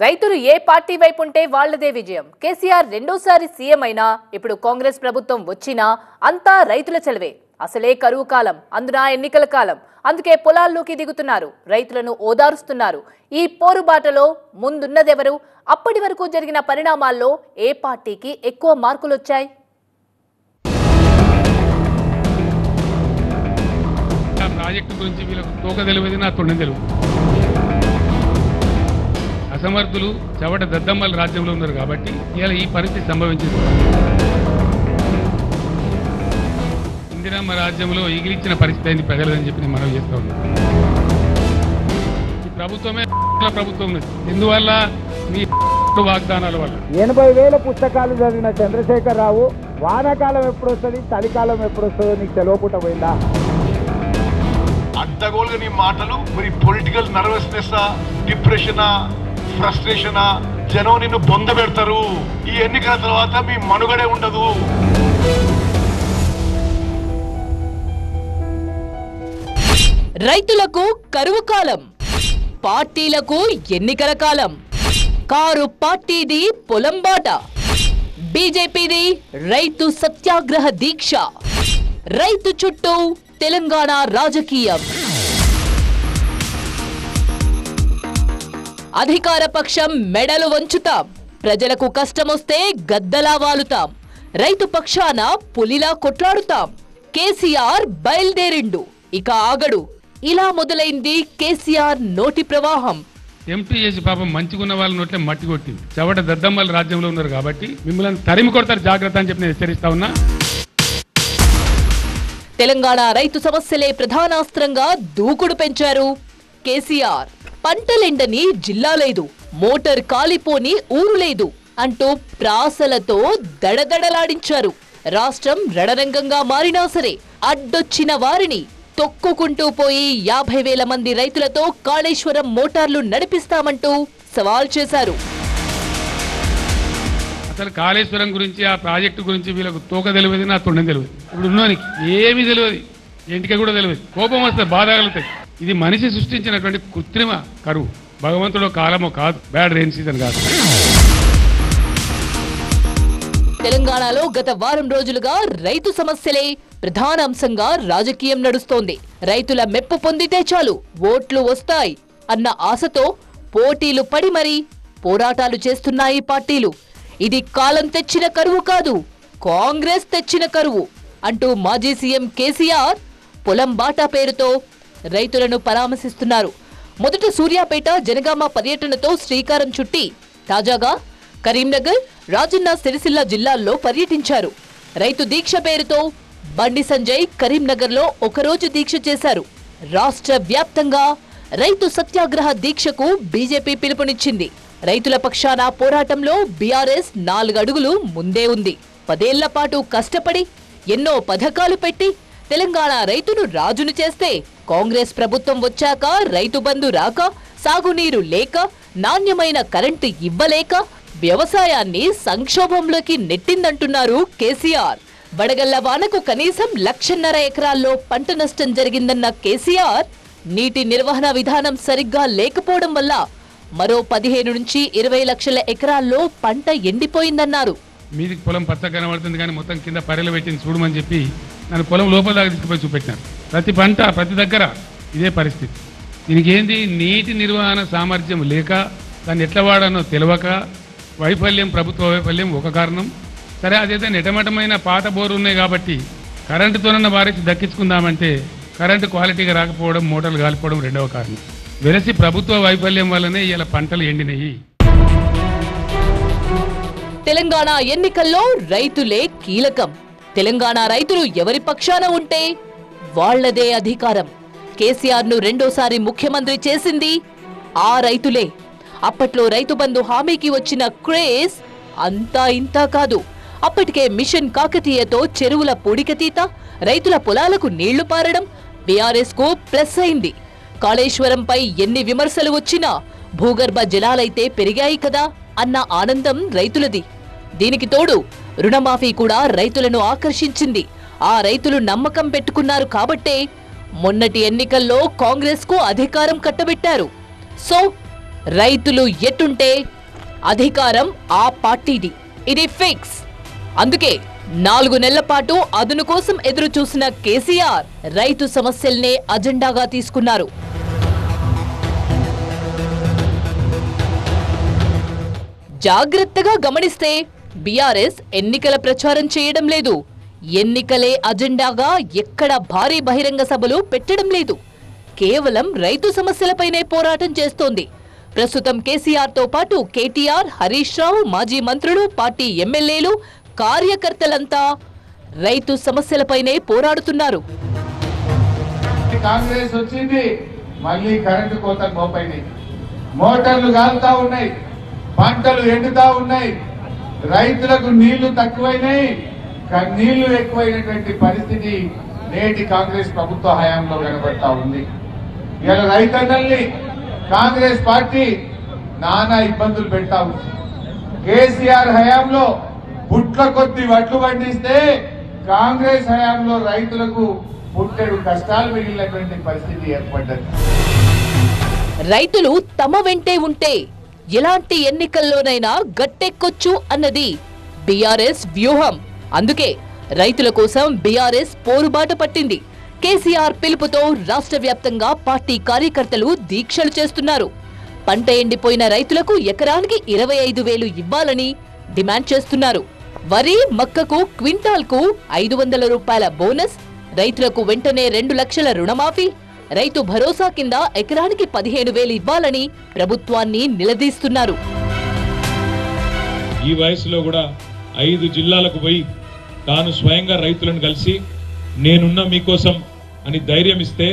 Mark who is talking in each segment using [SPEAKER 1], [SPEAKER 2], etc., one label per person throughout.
[SPEAKER 1] రైతులు ఏ పార్టీ వైపు ఉంటే వాళ్ళదే విజయం. కేసీఆర్ రెండోసారి సీఎం అయినా ఇప్పుడు కాంగ్రెస్ ప్రభుత్వం వచ్చినా అంతా రైతుల చెలవే. అసలే కరువు కాలం, అందున ఎన్నికల కాలం. అందుకే పొలాల్లోకి దిగుతున్నారు, రైతులను ఓదారుస్తున్నారు. ఈ పోరుబాటలో ముందున్నదెవరు? అప్పటి వరకు జరిగిన పరిణామాల్లో ఏ పార్టీకి ఎక్కువ మార్కులు వచ్చాయి?
[SPEAKER 2] ప్రాజెక్టు గురించి వీళ్ళకు తోక తెలియదు, నా తొండం తెలియదు. అసమర్థులు చవట దద్దమ్మల రాజ్యంలో ఉన్నారు కాబట్టి ఇలా ఈ పరిస్థితి సంభవించింది. ఇందిరమ్మ రాజ్యంలో ఈగిలిచ్చిన పరిస్థితి అయింది ప్రజలని చెప్పి నేను మనవి చేస్తా ఉన్నాను. ఈ ప్రభుత్వమే ప్రభుత్వం ఎందువల్ల మీ వాగ్దానాల వల్ల
[SPEAKER 3] 80,000 పుస్తకాలు చదివిన చంద్రశేఖరరావు వానాకాలం ఎప్పుడు వస్తుంది, చలికాలం ఎప్పుడు వస్తుందో నీకు తెలియకుండా పోయిందా?
[SPEAKER 4] అడ్డగోలుగా నీ మాటలు మరి పొలిటికల్ నర్వస్నెస్, డిప్రెషన్, ఫ్రస్ట్రేషన్, జనం నిన్ను బొంద పెడతారు. ఈ ఎన్నికల తర్వాత మీ మనుగడే ఉండదు.
[SPEAKER 5] రైతులకు కరువు కాలం, పార్టీలకు ఎన్నికల కాలం. కారు పార్టీది పొలం బాట, బీజేపీది రైతు సత్యాగ్రహ దీక్ష. రైతు చుట్టూ తెలంగాణ రాజకీయం. అధికార పక్షం మెడలు వంచుతాం, ప్రజలకు కష్టమొస్తే గద్దలా వాలుతాం. రైతు పక్షాన పులిలా కొట్లాడుతాం. కేసీఆర్ బయలుదేరిండు, ఇక ఆగడు. ఇలా మొదలైంది కేసీఆర్ నోటి ప్రవాహం.
[SPEAKER 2] ఎంపీ చేసి పాపం మంచిగున్న వాళ్ళ నోట్లే మట్టి కొట్టింది. చవట దద్దమ్మల రాజ్యంలో ఉన్నారు కాబట్టి మిమ్మల్ని తరిమి కొడతారు, జాగ్రత్త అని చెప్పి నేను హెచ్చరిస్తా ఉన్నా.
[SPEAKER 5] తెలంగాణ రైతు సమస్యలే ప్రధానాస్త్రంగా దూకుడు పెంచారు కేసీఆర్. పంటలెండని జిల్లా లేదు, మోటార్ కాలిపోని ఊరు లేదు అంటూ ప్రాసలతో దడదడలాడించారు. రాష్ట్రం రణరంగంగా మారినా సరే అడ్డొచ్చిన వారిని తొక్కుకుంటూ పోయి 50,000 మంది రైతులతో కాళేశ్వరం మోటార్లు నడిపిస్తామంటూ సవాల్ చేశారు.
[SPEAKER 2] అసలు కాళేశ్వరం గురించి, ఆ ప్రాజెక్టు గురించి వీళ్ళకు తోక తెలియదు, నా తొండం తెలియదు. ఇప్పుడు ఉన్నోనికి ఏమీ తెలియదు, ఇంటికి కూడా తెలియదు. కోపం వస్తే బాధ కలుగుతాయి. ఇది మనిషి సృష్టించినటువంటి కృత్రిమ కరువు. భగవంతుడు కాలమో కాదు, బ్యాడ్ రెయిన్ సీజన్ కాదు.
[SPEAKER 5] తెలంగాణలో గత వారం రోజులుగా రైతు సమస్యలే ప్రధాన అంశంగా రాజకీయం నడుస్తోంది. రైతుల మెప్పు పొందితే చాలు ఓట్లు వస్తాయి అన్న ఆశతో పోటీలు పడి మరీ పోరాటాలు చేస్తున్నాయి పార్టీలు. ఇది కాలం తెచ్చిన కరువు కాదు, కాంగ్రెస్ తెచ్చిన కరువు అంటూ మాజీ సీఎం కేసీఆర్ పొలం బాటా పేరుతో రైతులను పరామర్శిస్తున్నారు. మొదట సూర్యాపేట, జనగామ పర్యటనతో శ్రీకారం చుట్టి తాజాగా కరీంనగర్, రాజన్న సిరిసిల్ల జిల్లాల్లో పర్యటించారు. రైతు దీక్ష పేరుతో బండి సంజయ్ కరీంనగర్లో ఒకరోజు దీక్ష చేశారు. రాష్ట్ర వ్యాప్తంగా రైతు సత్యాగ్రహ దీక్షకు బీజేపీ పిలుపునిచ్చింది. రైతుల పక్షాన పోరాటంలో బీఆర్ఎస్ 4 అడుగులు ముందే ఉంది. 10 ఏళ్ల పాటు కష్టపడి ఎన్నో పథకాలు పెట్టి తెలంగాణ రైతును రాజును చేస్తే కాంగ్రెస్ ప్రభుత్వం వచ్చాక రైతు బంధు రాక, సాగునీరు లేక, నాణ్యమైన కరెంటు ఇవ్వలేక వ్యవసాయాన్ని సంక్షోభంలోకి నెట్టిందంటున్నారు కేసీఆర్. వడగళ్ల వానకు కనీసం 1,50,000 ఎకరాల్లో పంట నష్టం జరిగిందన్న కేసీఆర్ నీటి నిర్వహణ విధానం సరిగ్గా లేకపోవడం వల్ల మరో 15 నుంచి 20 లక్షల ఎకరాల్లో పంట ఎండిపోయిందన్నారు.
[SPEAKER 2] మీదికి పొలం పచ్చ కనబడుతుంది కానీ మొత్తం కింద పర్రెలు పెట్టింది చూడమని చెప్పి నన్ను పొలం లోపల దాకా తీసుకుపోయి చూపెట్టినారు. ప్రతి పంట ప్రతి దగ్గర ఇదే పరిస్థితి. దీనికి ఏంది, నీటి నిర్వహణ సామర్థ్యం లేక, దాన్ని ఎట్లా వాడానో తెలియక వైఫల్యం, ప్రభుత్వ వైఫల్యం ఒక కారణం. సరే, అదైతే నెటమటమైన పాత బోరు ఉన్నాయి కాబట్టి కరెంటుతోనన్న వారికి దక్కించుకుందామంటే కరెంటు క్వాలిటీగా రాకపోవడం, మోటార్లు కాలిపోవడం రెండవ కారణం. వెరసి ప్రభుత్వ వైఫల్యం వల్లనే ఇలా పంటలు ఎండినయి.
[SPEAKER 5] తెలంగాణ ఎన్నికల్లో రైతులే కీలకం. తెలంగాణ రైతులు ఎవరి పక్షాన ఉంటే వాళ్లదే అధికారం. కేసీఆర్ ను రెండోసారి ముఖ్యమంత్రి చేసింది ఆ రైతులే. అప్పట్లో రైతు బంధు హామీకి వచ్చిన క్రేజ్ అంతా ఇంతా కాదు. అప్పటికే మిషన్ కాకతీయతో చెరువుల పూడికతీత, రైతుల పొలాలకు నీళ్లు పారడం బీఆర్ఎస్ కు ప్లస్ అయింది. కాళేశ్వరంపై ఎన్ని విమర్శలు వచ్చినా భూగర్భ జలాలైతే పెరిగాయి కదా అన్న ఆనందం రైతులది. దీనికి తోడు రుణమాఫీ కూడా రైతులను ఆకర్షించింది. ఆ రైతులు నమ్మకం పెట్టుకున్నారు కాబట్టే మొన్నటి ఎన్నికల్లో కాంగ్రెస్ కు అధికారం కట్టబెట్టారు. సో రైతులు ఎట్టుంటే అధికారం ఆ పార్టీది. ఇది ఫిక్స్. అందుకే 4 నెలల పాటు అదును కోసం ఎదురు చూసిన కేసీఆర్ రైతు సమస్యల్నే అజెండాగా తీసుకున్నారు. జాగ్రత్తగా గమనిస్తే బీఆర్ఎస్ ఎన్నికల ప్రచారం చేయడం లేదు. ఎన్నికలే అజెండాగా ఎక్కడ భారీ బహిరంగ సభలు పెట్టడం లేదు. కేవలం రైతు సమస్యలపైనే పోరాటం చేస్తోంది. ప్రస్తుతం కేసీఆర్ తో పాటు కేటీఆర్, హరీష్ రావు, మాజీ మంత్రులు, పార్టీ ఎమ్మెల్యేలు, కార్యకర్తలంతా రైతు సమస్యలపైనే పోరాడుతున్నారు.
[SPEAKER 3] కాంగ్రెస్ వచ్చింది, మళ్ళీ కరెంటు కోతలు మోపైనాయి, మోటార్లు కాలుతా ఉన్నాయి, పంటలు ఎండుతా ఉన్నాయి, రైతులకు నీళ్లు తక్కువైనాయి, నీళ్లు ఎక్కువైనటువంటి పరిస్థితి నేటి కాంగ్రెస్ ప్రభుత్వ హయాంలో కనబడతా ఉంది. ఇలా రైతన్నల్ని కాంగ్రెస్ పార్టీ నానా ఇబ్బందులు పెడతా ఉంది. కేసీఆర్ హయాంలో పుట్ల కొద్ది వడ్లు పండిస్తే కాంగ్రెస్ హయాంలో రైతులకు పుట్టెడు కష్టాలు మిగిలినటువంటి పరిస్థితి ఏర్పడ్డది.
[SPEAKER 5] రైతులు తమ వెంటే ఉంటే ఎలాంటి ఎన్నికల్లోనైనా గట్టెక్కొచ్చు అన్నది బీఆర్ఎస్ వ్యూహం. అందుకే రైతుల కోసం బీఆర్ఎస్ పోరుబాట పట్టింది. కేసీఆర్ పిలుపుతో రాష్ట్ర వ్యాప్తంగా పార్టీ కార్యకర్తలు దీక్షలు చేస్తున్నారు. పంట ఎండిపోయిన రైతులకు ఎకరానికి 25,000 ఇవ్వాలని డిమాండ్ చేస్తున్నారు. వరి, మక్కకు క్వింటాల్కు 500 రూపాయల బోనస్, రైతులకు వెంటనే 2 లక్షల రుణమాఫీ, రైతు భరోసా కింద ఎకరానికి 15,000 ఇవ్వాలని ప్రభుత్వాన్ని నిలదీస్తున్నారు.
[SPEAKER 6] ఈ వయసులో కూడా 5 జిల్లాలకు పోయి తాను స్వయంగా రైతులను కలిసి నేనున్నా మీకోసం అని ధైర్యం ఇస్తే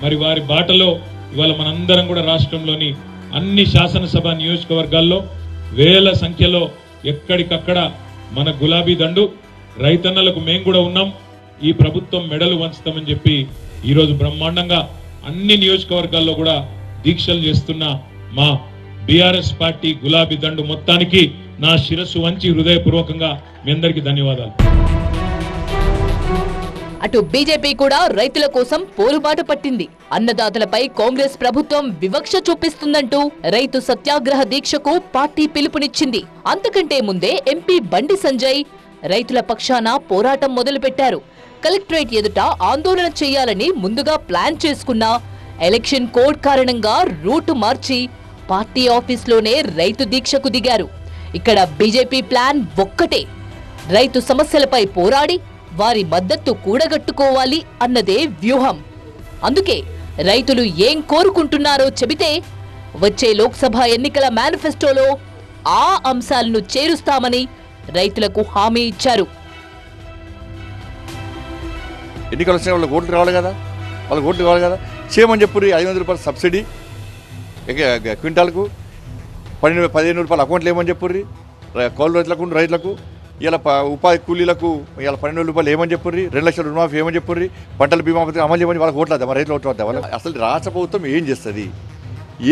[SPEAKER 6] మరి వారి బాటలో ఇవాళ మనందరం కూడా రాష్ట్రంలోని అన్ని శాసనసభ నియోజకవర్గాల్లో వేల సంఖ్యలో ఎక్కడికక్కడ మన గులాబీ దండు రైతన్నలకు మేము కూడా ఉన్నాం, ఈ ప్రభుత్వం మెడలు వంచుతామని చెప్పి ఈరోజు బ్రహ్మాండంగా అన్ని నియోజకవర్గాల్లో కూడా దీక్షలు చేస్తున్న మా బీఆర్ఎస్ పార్టీ గులాబీ దండు మొత్తానికి నా శిరస్సు వంచి హృదయపూర్వకంగా మీ అందరికీ ధన్యవాదాలు.
[SPEAKER 5] అటు బీజేపీ కూడా రైతుల కోసం పోరుబాట పట్టింది. అన్నదాతలపై కాంగ్రెస్ ప్రభుత్వం వివక్ష చూపిస్తుందంటూ రైతు సత్యాగ్రహ దీక్షకు పార్టీ పిలుపునిచ్చింది. అంతకంటే ముందే ఎంపీ బండి సంజయ్ రైతుల పక్షాన పోరాటం మొదలుపెట్టారు. కలెక్టరేట్ ఎదుట ఆందోళన చేయాలని ముందుగా ప్లాన్ చేసుకున్న ఎలక్షన్ కోడ్ కారణంగా రూటు మార్చి పార్టీ ఆఫీస్లోనే రైతు దీక్షకు దిగారు. ఇక్కడ బీజేపీ ప్లాన్ ఒక్కటే, రైతు సమస్యలపై పోరాడి వారి మద్దతు కూడగట్టుకోవాలి అన్నదే వ్యూహం. అందుకే రైతులు ఏం కోరుకుంటున్నారో చెబితే వచ్చే లోక్సభ ఎన్నికల మేనిఫెస్టోలో ఆ అంశాలను చేరుస్తామని రైతులకు హామీ ఇచ్చారు.
[SPEAKER 7] ఎన్నికలు వచ్చిన వాళ్ళకి ఓట్లు రావాలి కదా, వాళ్ళకి ఓట్లు కావాలి కదా, చేయమని చెప్పు. 500 రూపాయల సబ్సిడీ క్వింటాల్కు 15 రూపాయల అకౌంట్లు ఏమని చెప్పుర్రి. కౌలు రైతులకు ఇలా ఉపాధి కూలీలకు ఇలా 12 రూపాయలు ఏమని చెప్పుర్రి. 2 లక్షల రుణమాఫీ ఏమని చెప్పుర్రి. పంటల బీమా పథకం అమలు చేయమని వాళ్ళకి ఓట్లు వద్దాం, రైతులు ఓట్లు వద్దాం. వాళ్ళకి అసలు రాష్ట్ర ప్రభుత్వం ఏం చేస్తుంది,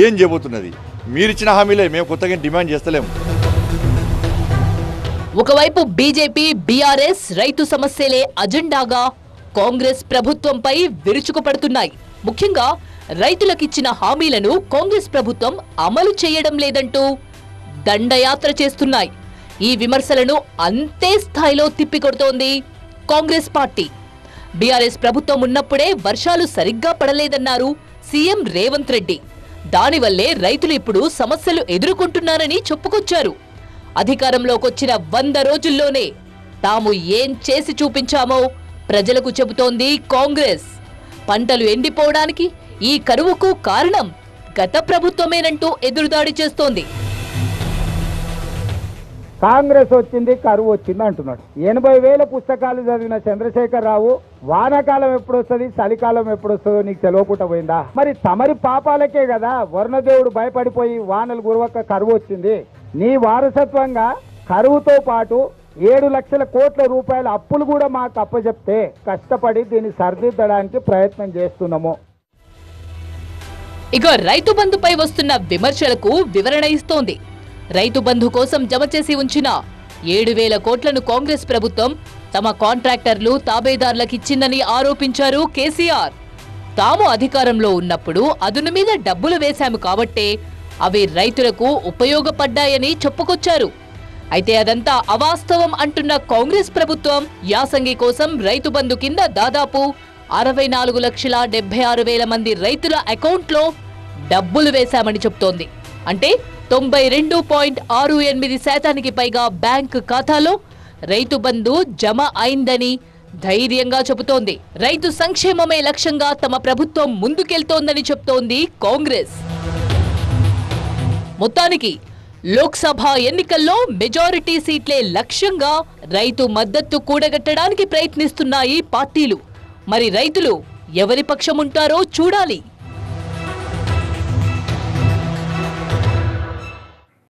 [SPEAKER 7] ఏం చేయబోతున్నది? మీరిచ్చిన హామీలే, మేము కొత్తగా డిమాండ్ చేస్తలేము.
[SPEAKER 5] ఒకవైపు బీజేపీ, బీఆర్ఎస్ రైతు సమస్యలే అజెండాగా కాంగ్రెస్ ప్రభుత్వంపై విరుచుకుపడుతున్నాయి. ముఖ్యంగా రైతులకిచ్చిన హామీలను కాంగ్రెస్ ప్రభుత్వం అమలు చేయడం లేదంటూ దండయాత్ర చేస్తున్నాయి. ఈ విమర్శలను అంతే స్థాయిలో తిప్పికొడుతోంది కాంగ్రెస్ పార్టీ. బీఆర్ఎస్ ప్రభుత్వం ఉన్నప్పుడే వర్షాలు సరిగ్గా పడలేదన్నారు సీఎం రేవంత్ రెడ్డి. దానివల్లే రైతులు ఇప్పుడు సమస్యలు ఎదుర్కొంటున్నారని చెప్పుకొచ్చారు. అధికారంలోకొచ్చిన 100 రోజుల్లోనే తాము ఏం చేసి చూపించామో ప్రజలకు చెబుతోంది కాంగ్రెస్. పంటలు ఎండిపోవడానికి, ఈ కరువుకు కారణం గత ప్రభుత్వమేనంటూ ఎదురుదాడి చేస్తోంది.
[SPEAKER 3] కాంగ్రెస్ వచ్చింది, కరువు వచ్చింది అంటున్నాడు. 80,000 పుస్తకాలు చదివిన చంద్రశేఖర్ రావు వానాకాలం ఎప్పుడు వస్తుంది, చలికాలం ఎప్పుడు వస్తుందో నీకు తెలియకుండా పోయిందా? మరి తమరి పాపాలకే కదా వరుణదేవుడు భయపడిపోయి వానలు గురవక కరువు వచ్చింది. నీ వారసత్వంగా కరువుతో పాటు 7 లక్షల కోట్ల రూపాయల అప్పులు కూడా మాకు అప్పచెప్తే కష్టపడి దీన్ని సరిదిద్దడానికి ప్రయత్నం చేస్తున్నాము.
[SPEAKER 5] ఇక రైతు బంధుపై వస్తున్న విమర్శలకు వివరణ ఇస్తోంది. రైతు బంధు కోసం జమ చేసి ఉంచిన 7,000 కోట్లను కాంగ్రెస్ ప్రభుత్వం తమ కాంట్రాక్టర్లు, తాబేదారులకిచ్చిందని ఆరోపించారు కేసీఆర్. తాము అధికారంలో ఉన్నప్పుడు అదును మీద డబ్బులు వేశాము కాబట్టే అవి రైతులకు ఉపయోగపడ్డాయని చెప్పుకొచ్చారు. అయితే అదంతా అవాస్తవం అంటున్న కాంగ్రెస్ ప్రభుత్వం యాసంగి కోసం రైతు బంధు కింద దాదాపు 64,76,000 మంది రైతుల అకౌంట్లో డబ్బులు వేశామని చెప్తోంది. అంటే 92.68% పైగా బ్యాంకు ఖాతాలో రైతు బంధు జమ అయిందని ధైర్యంగా చెబుతోంది. రైతు సంక్షేమమే లక్ష్యంగా తమ ప్రభుత్వం ముందుకెళ్తోందని చెప్తోంది కాంగ్రెస్. మొత్తానికి లోక్సభ ఎన్నికల్లో మెజారిటీ సీట్లే లక్ష్యంగా రైతు మద్దతు కూడగట్టడానికి ప్రయత్నిస్తున్నాయి పార్టీలు. మరి రైతులు ఎవరి పక్షం ఉంటారో చూడాలి.